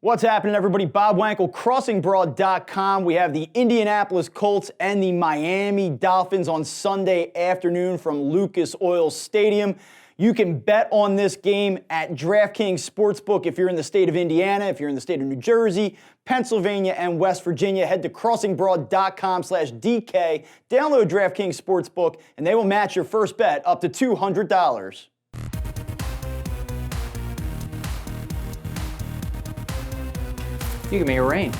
What's happening, everybody? Bob Wankel, CrossingBroad.com. We have the Indianapolis Colts and the Miami Dolphins on Sunday afternoon from Lucas Oil Stadium. You can bet on this game at DraftKings Sportsbook if you're in the state of Indiana, if you're in the state of New Jersey, Pennsylvania, and West Virginia. Head to CrossingBroad.com/DK, download DraftKings Sportsbook, and they will match your first bet up to $200. You can make it rain.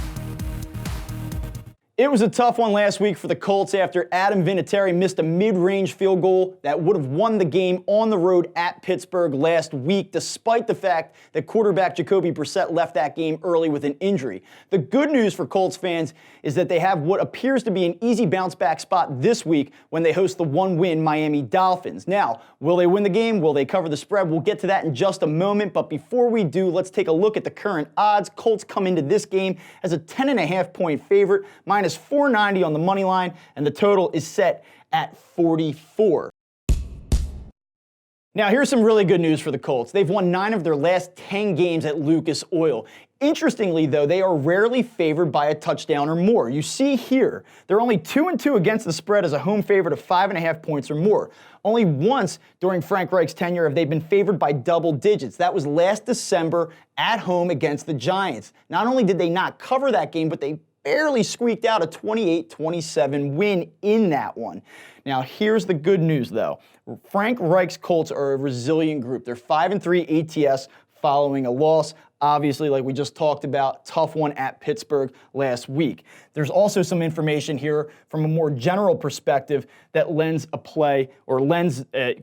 It was a tough one last week for the Colts after Adam Vinatieri missed a mid-range field goal that would have won the game on the road at Pittsburgh last week, despite the fact that quarterback Jacoby Brissett left that game early with an injury. The good news for Colts fans is that they have what appears to be an easy bounce-back spot this week when they host the one-win Miami Dolphins. Now, will they win the game? Will they cover the spread? We'll get to that in just a moment, but before we do, let's take a look at the current odds. Colts come into this game as a 10.5-point favorite, minus 490 on the money line, and the total is set at 44. Now, here's some really good news for the Colts. They've won 9 of their last 10 games at Lucas Oil. Interestingly, though, they are rarely favored by a touchdown or more. You see here, they're only 2-2 against the spread as a home favorite of 5.5 points or more. Only once during Frank Reich's tenure have they been favored by double digits. That was last December at home against the Giants. Not only did they not cover that game, but they barely squeaked out a 28-27 win in that one. Now, here's the good news, though. Frank Reich's Colts are a resilient group. They're 5-3 ATS following a loss. Obviously, like we just talked about, tough one at Pittsburgh last week. There's also some information here from a more general perspective that lends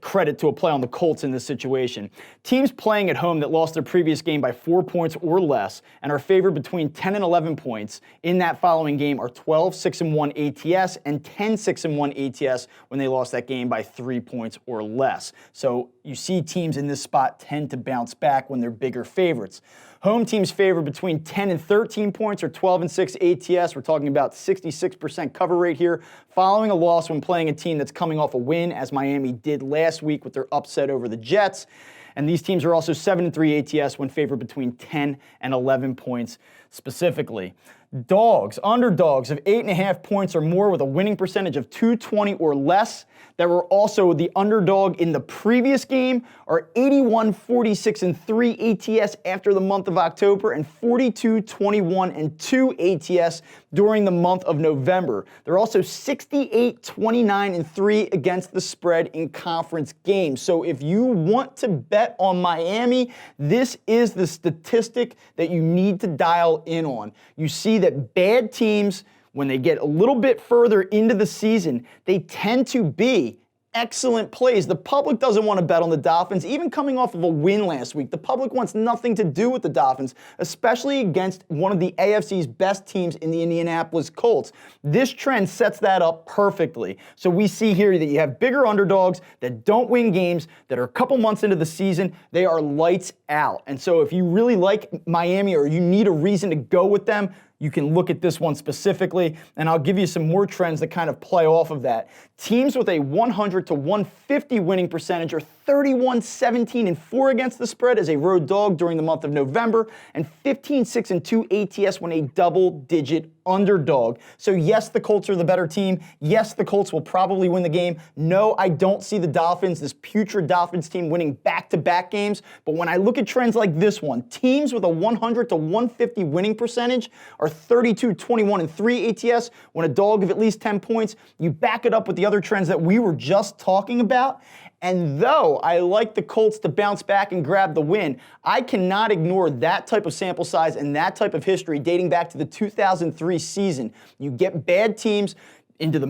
credit to a play on the Colts in this situation. Teams playing at home that lost their previous game by 4 points or less and are favored between 10 and 11 points in that following game are 12-6-1 ATS and 10-6-1 ATS when they lost that game by 3 points or less. So you see teams in this spot tend to bounce back when they're bigger favorites. Home teams favored between 10 and 13 points or 12-6 ATS. We're talking about 66% cover rate here, following a loss when playing a team that's coming off a win, as Miami did last week with their upset over the Jets. And these teams are also 7-3 ATS when favored between 10 and 11 points specifically. Underdogs of 8.5 points or more with a winning percentage of .220 or less that were also the underdog in the previous game are 81-46-3 ATS after the month of October and 42-21-2 ATS during the month of November. They're also 68-29-3 against the spread in conference games. So if you want to bet on Miami, this is the statistic that you need to dial in on. You see that bad teams, when they get a little bit further into the season, they tend to be excellent plays. The public doesn't want to bet on the Dolphins, even coming off of a win last week. The public wants nothing to do with the Dolphins, especially against one of the AFC's best teams in the Indianapolis Colts. This trend sets that up perfectly. So we see here that you have bigger underdogs that don't win games, that are a couple months into the season. They are lights out. And so if you really like Miami or you need a reason to go with them, you can look at this one specifically, and I'll give you some more trends that kind of play off of that. Teams with a 100-150 winning percentage are 31-17-4 against the spread as a road dog during the month of November, and 15-6-2 ATS when a double-digit underdog. So yes, the Colts are the better team. Yes, the Colts will probably win the game. No, I don't see the Dolphins, this putrid Dolphins team, winning back-to-back games. But when I look at trends like this one, teams with a 100-150 winning percentage are 32-21-3 ATS when a dog of at least 10 points. You back it up with the other trends that we were just talking about. And though I like the Colts to bounce back and grab the win, I cannot ignore that type of sample size and that type of history dating back to the 2003 season. You get bad teams into the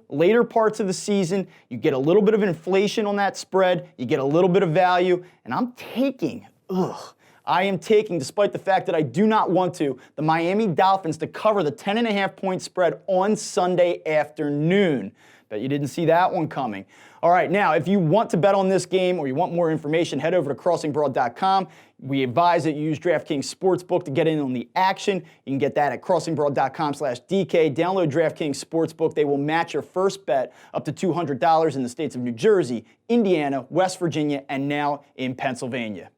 later parts of the season, you get a little bit of inflation on that spread, you get a little bit of value, and I am taking, despite the fact that I do not want to, the Miami Dolphins to cover the 10.5-point spread on Sunday afternoon. Bet you didn't see that one coming. All right, now, if you want to bet on this game or you want more information, head over to CrossingBroad.com. We advise that you use DraftKings Sportsbook to get in on the action. You can get that at CrossingBroad.com/DK. Download DraftKings Sportsbook. They will match your first bet up to $200 in the states of New Jersey, Indiana, West Virginia, and now in Pennsylvania.